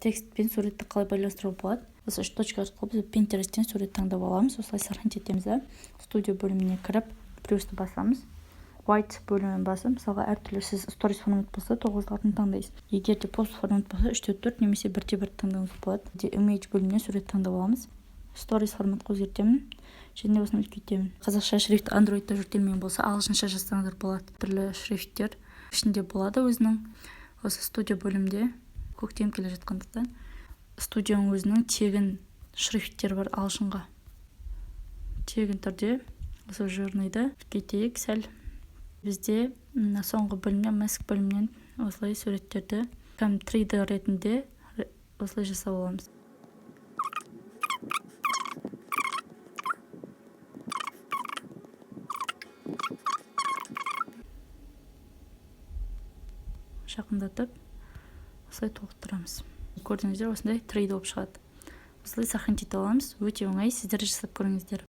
Текст пен суретті қалай байланыстыруға болады? Осы 3 точка арқылы біз Pinterest'тен сурет таңдап аламыз. Осылай сархант етеміз. Студия бөліміне кіріп, плюсті басамыз. White бөлімін басып, мысалға әртүрлі сіз stories формат болса 9-алтын таңдайсыз. Егер де пост формат болса 3-4 немесе 1-1 таңдауыңыз болады. Image бөлімінен сурет таңдап аламыз. Stories форматқа өзгертемін. Және осыны үлкейтемін. Қазақша шрифт Android'та жүктелмеген болса, ағылшынша жазсаңыздар болады. Түрлі шрифттер ішінде болады өзінің. Осы студия бөлімде көктем келе жатқандықтан студияның өзінің тегін шрифттер бар ағылшынға. Тегін түрде осы журнайды үлкейтейік сәл. Бізде соңғы бөлімнен, mask бөлімнен осылай суреттерді 3D ретінде осылай жасап аламыз. Жақындатып, осылай толықтырамыз. Көрдіңіздер, осындай 3D болып шығады. Осылай сархант ете аламыз. Өте оңай, сіздер жасап көріңіздер.